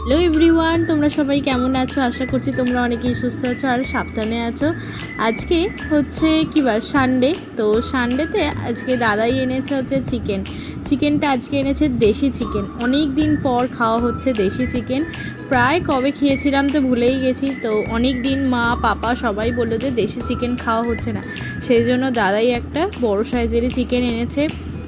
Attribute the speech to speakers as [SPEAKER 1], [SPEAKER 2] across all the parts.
[SPEAKER 1] Hello everyone, তোমরা সবাই কেমন আছো? আশা করছি তোমরা অনেকেই সুস্থ আছো আর সাবধানে আছো। আজকে হচ্ছে কি বার? সানডে। তো সানডেতে আজকে দাদাই এনেছে হচ্ছে চিকেনটা আজকে এনেছে দেশি চিকেন। অনেক দিন পর খাওয়া হচ্ছে দেশি চিকেন। প্রায় কবে খেয়েছিলাম তো ভুলেই গেছি। তো অনেক দিন মা পাপা সবাই বললো যে দেশি চিকেন খাওয়া হচ্ছে না, সেই জন্য দাদাই একটা বড় সাইজেরই চিকেন এনেছে।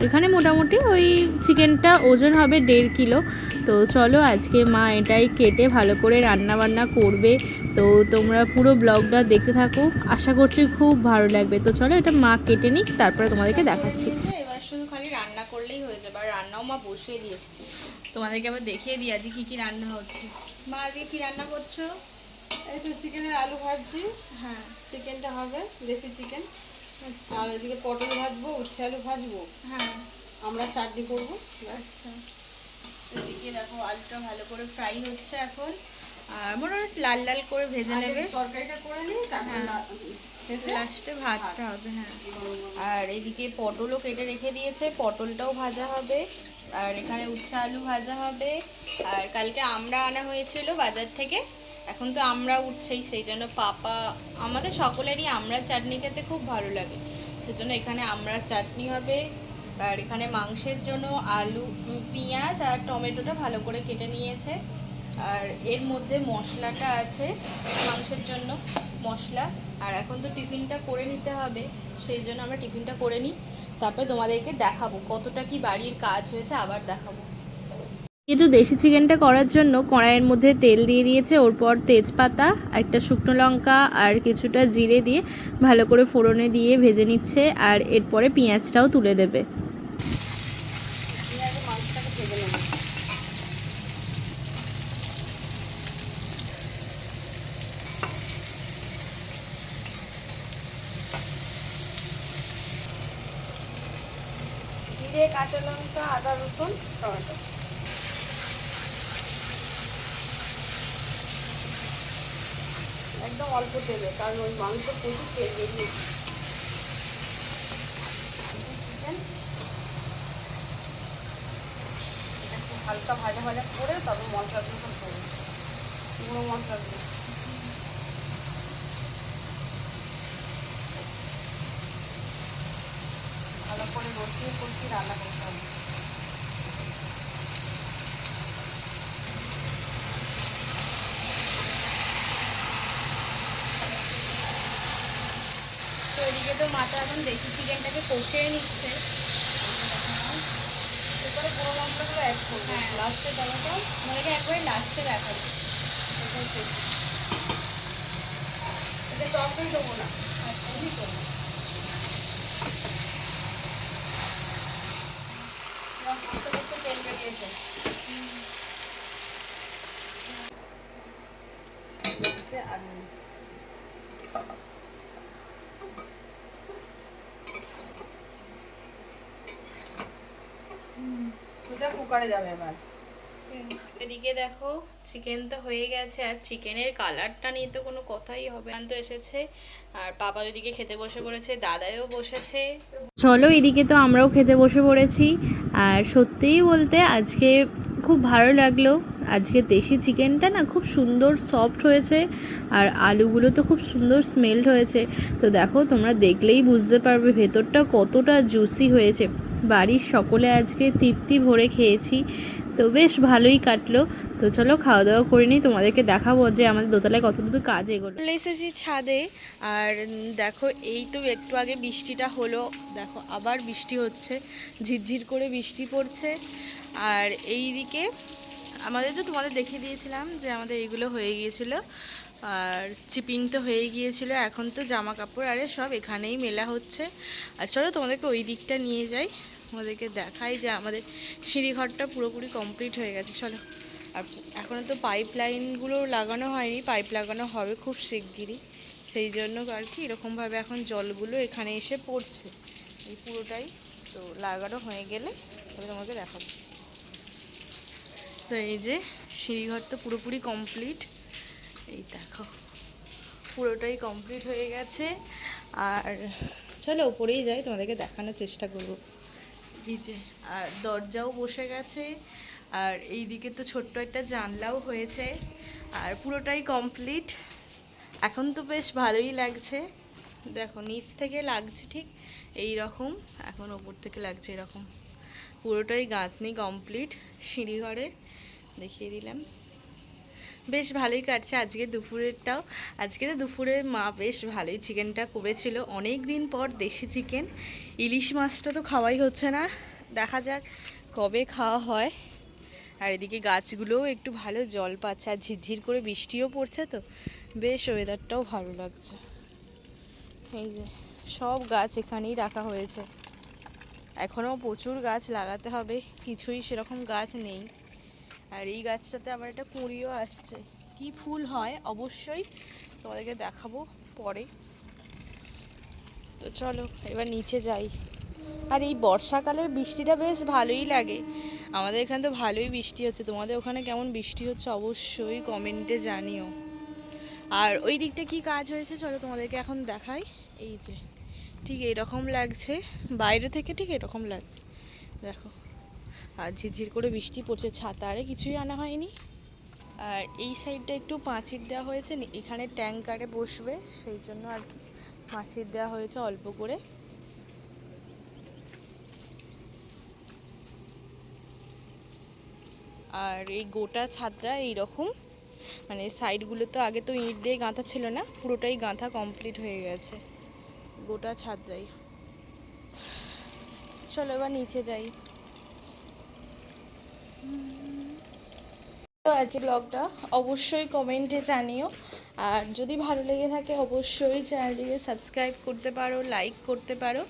[SPEAKER 1] এখানে মোটামুটি ওই চিকেনটা ওজন হবে 1.5 কিলো। তো চলো আজকে মা এটাই কেটে ভালো করে রান্না বান্না করবে। তো তোমরা পুরো ব্লগটা দেখতে থাকো, আশা করছি খুব ভালো লাগবে। তো চলো এটা মা কেটে নিক, তারপরে তোমাদেরকে দেখাচ্ছি। এবার শুধু খালি রান্না করলেই হয়ে যাবে, আর রান্নাও মা বসিয়ে দিয়েছে। তোমাদেরকে আবার দেখিয়ে দিই আজকে কী কী রান্না হচ্ছে। মা আজকে কী রান্না করছো?
[SPEAKER 2] এই তো চিকেনের আলু ভাজছি।
[SPEAKER 1] হ্যাঁ,
[SPEAKER 2] চিকেনটা হবে দেশি চিকেন।
[SPEAKER 1] আচ্ছা।
[SPEAKER 2] আর এদিকে পটল ভাজবো, উচ্ছে আলু ভাজবো,
[SPEAKER 1] হ্যাঁ,
[SPEAKER 2] আমরা চাটনি করবো।
[SPEAKER 1] আচ্ছা। এদিকে দেখো আলুটা ভালো করে ফ্রাই হচ্ছে এখন, আর মোটামুটি লাল লাল করে ভেজে নেবে।
[SPEAKER 2] তরকারিটা করে নিই, তারপর
[SPEAKER 1] লাস্টে ভাতটা হবে। হ্যাঁ, আর এদিকে পটলও কেটে রেখে দিয়েছে, পটলটাও ভাজা হবে। আর এখানে উচ্ছে আলু ভাজা হবে। আর কালকে আমরা আনা হয়েছিল বাজার থেকে, এখন তো আমরা উঠছেই, সেই জন্য পাপা আমাদের সকলেরই আমরা চাটনি খেতে খুব ভালো লাগে, সেজন্য এখানে আমরা চাটনি হবে। আর এখানে মাংসের জন্য আলু, পেঁয়াজ আর টমেটোটা ভালো করে কেটে নিয়েছে। আর এর মধ্যে মশলাটা আছে মাংসের জন্য মশলা। আর এখন তো টিফিনটা করে নিতে হবে, সেই জন্য আমরা টিফিনটা করে নিই, তারপরে তোমাদেরকে দেখাবো কতটা কি বাড়ির কাজ হয়েছে, আবার দেখাবো। কিন্তু দেশি চিকেনটা করার জন্য কড়াইয়ের মধ্যে তেল দিয়ে দিয়েছে, ওরপর তেজপাতা, একটা শুকনো লঙ্কা আর কিছুটা জিরে দিয়ে ভালো করে ফোড়নে দিয়ে ভেজে নিচ্ছে। আর এরপরে পেঁয়াজটাও তুলে দেবে।
[SPEAKER 2] মাংসটাকে ভেজে নেবো। জিরে, কাঁচা লঙ্কা, আদা, রসুন, টমেটো। একদম অল্প তেলে, কারণ ওই মাংস প্রচুর তেল বেরিয়ে। হালকা ভাজা ভাজা করে তারপর মশলাগুলো সব করবো, গুঁড়ো মশলাগুলো। ভালো করে কষিয়ে রান্না করতে হবে।
[SPEAKER 1] তো এদিকে তো মাথা এখন দেশি চিকেনটাকে কষিয়ে নিচ্ছে।
[SPEAKER 2] এরপরে গুঁড়ো মশলাগুলো অ্যাড করবো।
[SPEAKER 1] হ্যাঁ, লাস্টে টমেটো আমাদেরকে একবারে লাস্টে দেখাবো।
[SPEAKER 2] এটা টকই দেবো না, এমনি করবো। আস্তে আস্তে তেল বেরিয়েছে। এটা কুকারে যাবে এবার।
[SPEAKER 1] এদিকে দেখো চিকেন তো হয়ে গেছে, আর চিকেনের কালারটা নিয়ে তো কোনো কথাই হবে না। তো এসেছে, আর পাপা ওইদিকে খেতে বসে পড়েছে, দাদাও বসেছে। চলো এদিকে তো আমরাও খেতে বসে পড়েছি। আর সত্যিই বলতে আজকে খুব ভালো লাগলো। আজকে দেশি চিকেনটা না খুব সুন্দর সফট হয়েছে, আর আলুগুলো তো খুব সুন্দর স্মেলড হয়েছে। তো দেখো তোমরা দেখলেই বুঝতে পারবে ভেতরটা কতটা জুসি হয়েছে। বাড়ির সকলে আজকে তৃপ্তি ভরে খেয়েছি, তো বেশ ভালোই কাটলো। তো চলো খাওয়া দাওয়া করে নিই, তোমাদেরকে দেখাবো যে আমাদের দোতলায় কতটুকু কাজ এগোলো। চলে এসেছি ছাদে, আর দেখো এই তো একটু আগে বৃষ্টিটা হলো, দেখো আবার বৃষ্টি হচ্ছে, ঝিরঝির করে বৃষ্টি পড়ছে। আর এই দিকে আমাদের তো তোমাদের দেখিয়ে দিয়েছিলাম যে আমাদের এইগুলো হয়ে গিয়েছিল, আর চিপিং তো হয়ে গিয়েছিল। এখন তো জামা কাপড় আরে সব এখানেই মেলা হচ্ছে। আর চলো তোমাদেরকে ওই দিকটা নিয়ে যাই, আমাদেরকে দেখাই যে আমাদের সিঁড়িঘরটা পুরোপুরি কমপ্লিট হয়ে গেছে। চলো। আর এখনও তো পাইপ লাইনগুলো লাগানো হয়নি, পাইপ লাগানো হবে খুব শিগগিরই, সেই জন্য আর কি এরকমভাবে এখন জলগুলো এখানে এসে পড়ছে এই পুরোটাই। তো লাগানো হয়ে গেলে তবে তোমাকে দেখাবো। তো এই যে সিঁড়িঘর তো পুরোপুরি কমপ্লিট, এই দেখো পুরোটাই কমপ্লিট হয়ে গেছে। আর চলো উপরেই যাই, তোমাদেরকে দেখানোর চেষ্টা করব। এই যে আর দরজাও বসে গেছে, আর এইদিকে তো ছোট্ট একটা জানলাও হয়েছে, আর পুরোটাই কমপ্লিট। এখন তো বেশ ভালোই লাগছে। দেখো নিচ থেকে লাগছে ঠিক এই রকম, এখন ওপর থেকে লাগছে এরকম। পুরোটাই গাঁথনি কমপ্লিট সিঁড়িঘরের, দেখিয়ে দিলাম। বেশ ভালোই কাটছে আজকে দুপুরেরটাও। আজকে তো দুপুরে মা বেশ ভালোই চিকেনটা করেছিল, অনেক দিন পর দেশি চিকেন। ইলিশ মাছটা তো খাওয়াই হচ্ছে না, দেখা যাক কবে খাওয়া হয়। আর এদিকে গাছগুলোও একটু ভালো জল পাচ্ছে, আর ঝিরঝির করে বৃষ্টিও পড়ছে, তো বেশ ওয়েদারটাও ভালো লাগছে। এই যে সব গাছ এখানেই রাখা হয়েছে, এখনও প্রচুর গাছ লাগাতে হবে, কিছুই সেরকম গাছ নেই। আর এই গাছটাতে আবার একটা কুঁড়িও আসছে, কি ফুল হয় অবশ্যই তোমাদেরকে দেখাবো পরে। তো চলো এবার নিচে যাই। আর এই বর্ষাকালের বৃষ্টিটা বেশ ভালোই লাগে, আমাদের এখানে তো ভালোই বৃষ্টি হচ্ছে। তোমাদের ওখানে কেমন বৃষ্টি হচ্ছে অবশ্যই কমেন্টে জানিও। আর ওই দিকটা কি কাজ হয়েছে চলো তোমাদেরকে এখন দেখাই। এই যে ঠিক এরকম লাগছে, বাইরে থেকে ঠিক এরকম লাগছে দেখো। আর ঝিরঝির করে বৃষ্টি পড়ছে, ছাতা আরে কিছুই আনা হয়নি। আর এই সাইডটা একটু পাঁচির দেওয়া হয়েছে, এখানে ট্যাঙ্কারে বসবে সেই জন্য আর কি পাঁচির দেওয়া হয়েছে অল্প করে। আর এই গোটা ছাদটা এইরকম, মানে সাইডগুলো তো আগে তো ইট দিয়ে গাঁথা ছিল না, পুরোটাই গাঁথা কমপ্লিট হয়ে গেছে গোটা ছাদটাই। চলো এবার নিচে যাই। তো আজকের ব্লগটা অবশ্যই কমেন্টে জানিও, আর যদি ভালো লেগে থাকে অবশ্যই চ্যানেলটিকে সাবস্ক্রাইব করতে পারো, লাইক করতে পারো,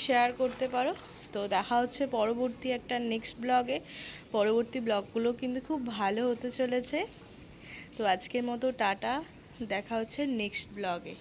[SPEAKER 1] শেয়ার করতে পারো। তো দেখা হচ্ছে পরবর্তী একটা নেক্সট ব্লগে। পরবর্তী ব্লগগুলো কিন্তু খুব ভালো হতে চলেছে। তো আজকের মতো টাটা, দেখা হচ্ছে নেক্সট ব্লগে।